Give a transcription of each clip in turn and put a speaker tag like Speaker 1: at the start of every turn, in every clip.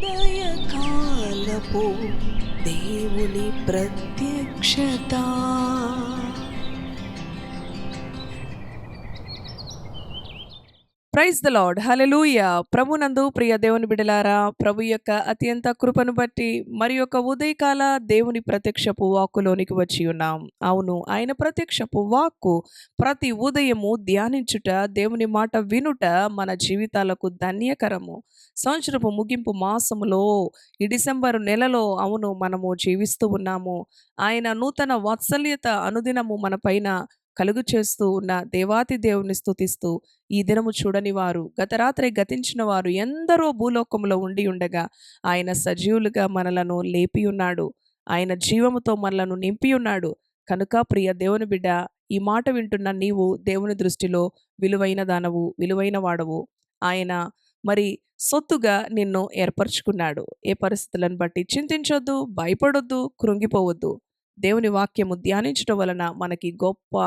Speaker 1: ఉదయకాలపు దేవుని ప్రత్యక్షత. ప్రైజ్ ద లార్డ్, హల్లెలూయా. ప్రభునందు ప్రియ దేవుని బిడలారా, ప్రభు యొక్క అత్యంత కృపను బట్టి మరి యొక్క ఉదయకాల దేవుని ప్రత్యక్షపు వాక్కులోనికి వచ్చి ఉన్నాం. అవును, ఆయన ప్రత్యక్షపు వాక్కు ప్రతి ఉదయము ధ్యానించుట, దేవుని మాట వినుట మన జీవితాలకు ధన్యకరము. సంవత్సరపు ముగింపు మాసములో ఈ డిసెంబరు నెలలో అవును మనము జీవిస్తూ ఉన్నాము. ఆయన నూతన వాత్సల్యత అనుదినము మన పైన కలుగు చేస్తూ ఉన్న దేవాతి దేవుని స్తుతిస్తూ, ఈ దినము చూడని వారు, గత రాత్రి గతించిన వారు ఎందరో భూలోకములో ఉండి ఉండగా ఆయన సజీవులుగా మనలను లేపి ఉన్నాడు. ఆయన జీవముతో మనలను నింపి ఉన్నాడు. కనుక ప్రియ దేవుని బిడ్డ, ఈ మాట వింటున్న నీవు దేవుని దృష్టిలో విలువైన దానవు, విలువైన వాడవు. ఆయన మరి సొత్తుగా నిన్ను ఏర్పరచుకున్నాడు. ఏ పరిస్థితులను బట్టి చింతించొద్దు, భయపడొద్దు, కృంగిపోవద్దు. దేవుని వాక్యము ధ్యానించడం వలన మనకి గొప్ప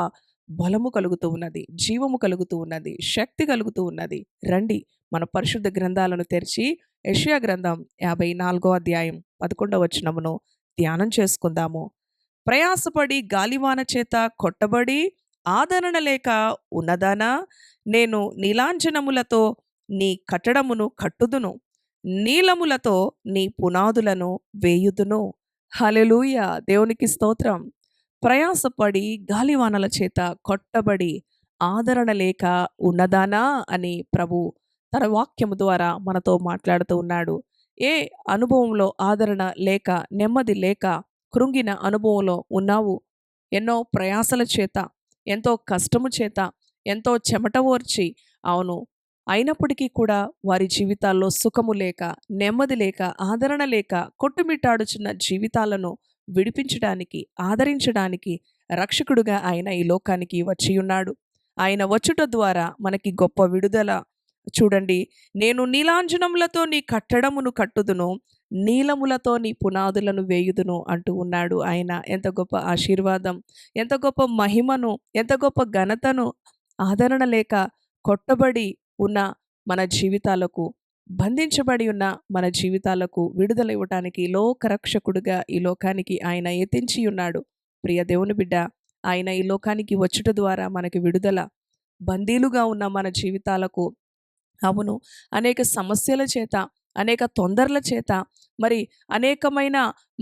Speaker 1: బలము కలుగుతూ ఉన్నది, జీవము కలుగుతూ ఉన్నది, శక్తి కలుగుతూ ఉన్నది. రండి, మన పరిశుద్ధ గ్రంథాలను తెరిచి యెషయా గ్రంథం 54వ అధ్యాయం 11వ వచనమును ధ్యానం చేసుకుందాము. ప్రయాసపడి గాలివాన చేత కొట్టబడి ఆదరణ లేక ఉన్నదానా, నేను నీలాంజనములతో నీ కట్టడమును కట్టుదును, నీలములతో నీ పునాదులను వేయుదును. హల్లెలూయా, దేవునికి స్తోత్రం. ప్రయాసపడి గాలివానల చేత కొట్టబడి ఆదరణ లేక ఉన్నదానా అని ప్రభు తన వాక్యము ద్వారా మనతో మాట్లాడుతూ ఉన్నాడు. ఏ అనుభవంలో ఆదరణ లేక, నెమ్మది లేక, కృంగిన అనుభవంలో ఉన్నావు? ఎన్నో ప్రయాసల చేత, ఎంతో కష్టము చేత, ఎంతో చెమట ఓర్చి, అవును, అయినప్పటికీ కూడా వారి జీవితాల్లో సుఖము లేక, నెమ్మది లేక, ఆదరణ లేక కొట్టుమిట్టాడుచున్న జీవితాలను విడిపించడానికి, ఆదరించడానికి రక్షకుడుగా ఆయన ఈ లోకానికి వచ్చి ఉన్నాడు. ఆయన వచ్చుట ద్వారా మనకి గొప్ప విడుదల. చూడండి, నేను నీలాంజనములతో నీ కట్టడమును కట్టుదును, నీలములతో నీ పునాదులను వేయుదును అంటూ ఉన్నాడు ఆయన. ఎంత గొప్ప ఆశీర్వాదం, ఎంత గొప్ప మహిమను, ఎంత గొప్ప ఘనతను. ఆదరణ లేక కొట్టబడి ఉన్న మన జీవితాలకు, బంధించబడి ఉన్న మన జీవితాలకు విడుదల ఇవ్వటానికి లోకరక్షకుడుగా ఈ లోకానికి ఆయన ఎత్తించి ఉన్నాడు. ప్రియ దేవుని బిడ్డ, ఆయన ఈ లోకానికి వచ్చుట ద్వారా మనకి విడుదల. బందీలుగా ఉన్న మన జీవితాలకు, అవును, అనేక సమస్యల చేత, అనేక తొందరల చేత, మరి అనేకమైన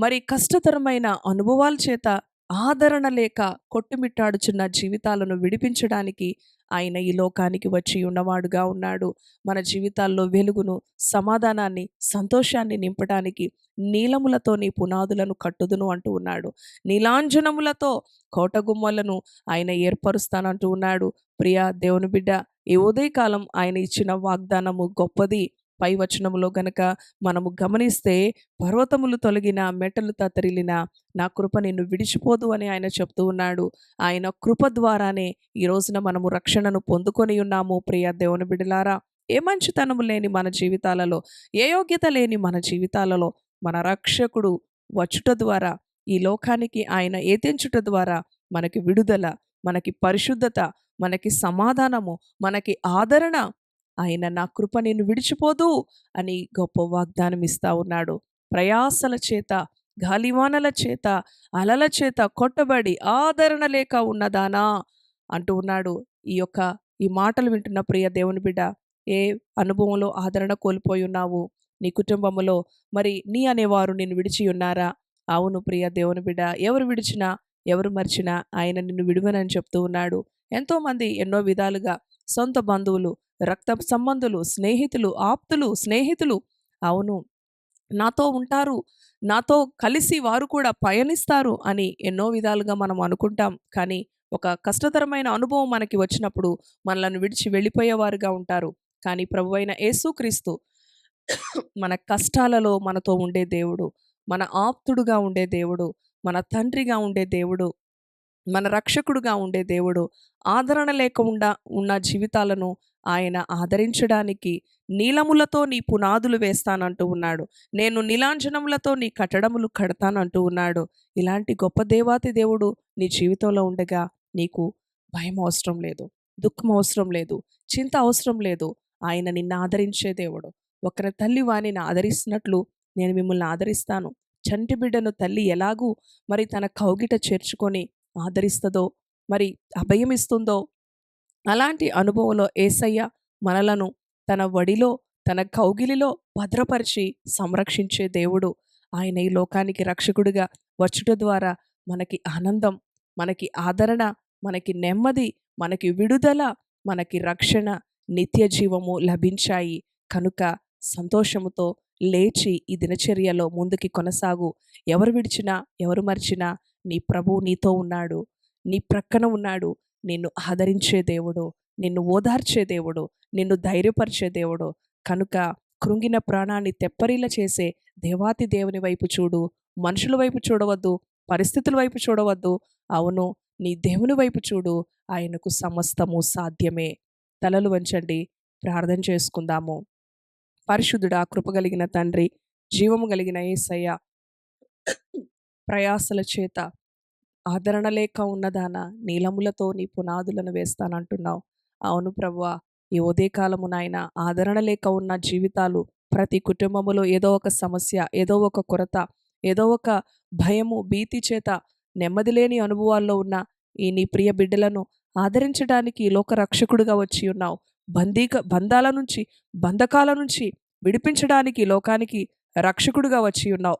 Speaker 1: మరి కష్టతరమైన అనుభవాల చేత ఆదరణ లేక కొట్టుమిట్టాడుచున్న జీవితాలను విడిపించడానికి ఆయన ఈ లోకానికి వచ్చి ఉన్నవాడుగా ఉన్నాడు. మన జీవితాల్లో వెలుగును, సమాధానాన్ని, సంతోషాన్ని నింపడానికి నీలములతో నీ పునాదులను కట్టుదును అంటూ ఉన్నాడు. నీలాంజనములతో కోటగుమ్మలను ఆయన ఏర్పరుస్తానంటూ ఉన్నాడు. ప్రియా దేవుని బిడ్డ, ఈ ఉదయకాలం ఆయన ఇచ్చిన వాగ్దానము గొప్పది. పై వచనములో గనక మనము గమనిస్తే, పర్వతములు తొలగిన, మెట్టలు తత్తరిల్లిన, నా కృప నిన్ను విడిచిపోదు అని ఆయన చెప్తూ ఉన్నాడు. ఆయన కృప ద్వారానే ఈ రోజున మనము రక్షణను పొందుకొని ఉన్నాము. ప్రియ దేవుని బిడ్డలారా, ఏ మంచితనము లేని మన జీవితాలలో, ఏ యోగ్యత లేని మన జీవితాలలో మన రక్షకుడు వచ్చుట ద్వారా, ఈ లోకానికి ఆయన ఏతించుట ద్వారా మనకి విడుదల, మనకి పరిశుద్ధత, మనకి సమాధానము, మనకి ఆదరణ. ఆయన నా కృప నిన్ను విడిచిపోదు అని గొప్ప వాగ్దానం ఇస్తా ఉన్నాడు. ప్రయాసల చేత, గాలివానల చేత, అలల చేత కొట్టబడి ఆదరణ లేక ఉన్నదానా అంటూ ఉన్నాడు. ఈ మాటలు వింటున్న ప్రియ దేవుని బిడ్డ, ఏ అనుభవంలో ఆదరణ కోల్పోయి ఉన్నావు? నీ కుటుంబంలో మరి నీ అనేవారు నిన్ను విడిచి ఉన్నారా? అవును ప్రియ దేవుని బిడ్డ, ఎవరు విడిచినా, ఎవరు మర్చినా ఆయన నిన్ను విడువనని చెప్తూ ఉన్నాడు. ఎంతోమంది ఎన్నో విధాలుగా, సొంత బంధువులు, రక్త సంబంధులు, స్నేహితులు, ఆప్తులు, స్నేహితులు, అవును, నాతో ఉంటారు, నాతో కలిసి వారు కూడా పయనిస్తారు అని ఎన్నో విధాలుగా మనం అనుకుంటాం. కానీ ఒక కష్టతరమైన అనుభవం మనకి వచ్చినప్పుడు మనలను విడిచి వెళ్ళిపోయేవారుగా ఉంటారు. కానీ ప్రభువైన యేసుక్రీస్తు మన కష్టాలలో మనతో ఉండే దేవుడు, మన ఆప్తుడుగా ఉండే దేవుడు, మన తండ్రిగా ఉండే దేవుడు, మన రక్షకుడుగా ఉండే దేవుడు. ఆదరణ లేకుండా ఉన్న జీవితాలను ఆయన ఆదరించడానికి నీలములతో నీ పునాదులు వేస్తానంటూ ఉన్నాడు. నేను నీలాంజనములతో నీ కట్టడములు కడతానంటూ ఉన్నాడు. ఇలాంటి గొప్ప దేవాతి దేవుడు నీ జీవితంలో ఉండగా నీకు భయం అవసరం లేదు, దుఃఖం అవసరం లేదు, చింత అవసరం లేదు. ఆయన నిన్ను ఆదరించే దేవుడు, ఒకరి తల్లి వానిని ఆదరిస్తున్నట్లు నేను మిమ్మల్ని ఆదరిస్తాను. చంటి బిడ్డను తల్లి ఎలాగూ మరి తన కౌగిట చేర్చుకొని ఆదరిస్తదో, మరి అభయమిస్తుందో, అలాంటి అనుభవంలో యేసయ్య మనలను తన ఒడిలో, తన కౌగిలిలో భద్రపరిచి సంరక్షించే దేవుడు. ఆయన ఈ లోకానికి రక్షకుడిగా వచ్చుట ద్వారా మనకి ఆనందం, మనకి ఆదరణ, మనకి నెమ్మది, మనకి విడుదల, మనకి రక్షణ, నిత్య జీవము లభించాయి. కనుక సంతోషముతో లేచి ఈ దినచర్యలో ముందుకి కొనసాగు. ఎవరు విడిచినా, ఎవరు మరిచినా నీ ప్రభువు నీతో ఉన్నాడు. నీ ప్రక్కన ఉన్నాడు. నిన్ను ఆదరించే దేవుడు, నిన్ను ఓదార్చే దేవుడు, నిన్ను ధైర్యపరిచే దేవుడు. కనుక కృంగిన ప్రాణాన్ని తెప్పరిల్ల చేసే దేవాతి దేవుని వైపు చూడు. మనుషుల వైపు చూడవద్దు, పరిస్థితుల వైపు చూడవద్దు. అవును, నీ దేవుని వైపు చూడు. ఆయనకు సమస్తము సాధ్యమే. తలలు వంచండి, ప్రార్థన చేసుకుందాము. పరిశుద్ధుడా, కృపగలిగిన తండ్రి, జీవము కలిగిన యేసయ్య, ప్రయాసల చేత ఆదరణ లేక ఉన్నదాన నీలములతో నీ పునాదులను వేస్తానంటున్నావు. అవును ప్రభువా, ఈ ఉదయకాలము నాయన ఆదరణ లేక ఉన్న జీవితాలు, ప్రతి కుటుంబములో ఏదో ఒక సమస్య, ఏదో ఒక కొరత, ఏదో ఒక భయము, భీతి చేత నెమ్మది లేని అనుభవాల్లో ఉన్న ఈ నీ ప్రియ బిడ్డలను ఆదరించడానికి ఈ లోక రక్షకుడిగా వచ్చి ఉన్నావు. బంధాల నుంచి, బంధకాల నుంచి విడిపించడానికి ఈ లోకానికి రక్షకుడిగా వచ్చి ఉన్నావు.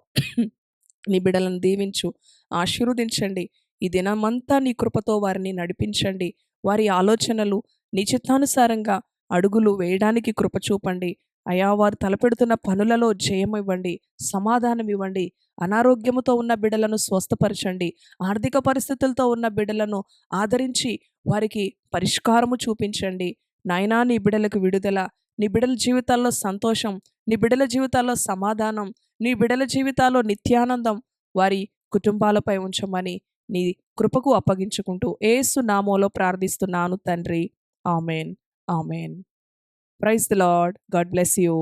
Speaker 1: నీ బిడ్డలను దీవించు, ఆశీర్వదించండి. ఈ దినమంతా నీ కృపతో వారిని నడిపించండి. వారి ఆలోచనలు నీ చిత్తానుసారంగా అడుగులు వేయడానికి కృప చూపండి. అయా, వారు తలపెడుతున్న పనులలో జయం ఇవ్వండి, సమాధానం ఇవ్వండి. అనారోగ్యముతో ఉన్న బిడ్డలను స్వస్థపరచండి. ఆర్థిక పరిస్థితులతో ఉన్న బిడ్డలను ఆదరించి వారికి పరిష్కారము చూపించండి. నాయనా, నీ బిడ్డలకు విడుదల, నీ బిడ్డల జీవితాల్లో సంతోషం, నీ బిడ్డల జీవితాల్లో సమాధానం, నీ బిడ్డల జీవితాల్లో నిత్యానందం వారి కుటుంబాలపై ఉంచమని నీ కృపకు అప్పగించుకుంటూ యేసు నామములో ప్రార్థిస్తున్నాను తండ్రి. Amen. Amen. Praise the lord. God bless you.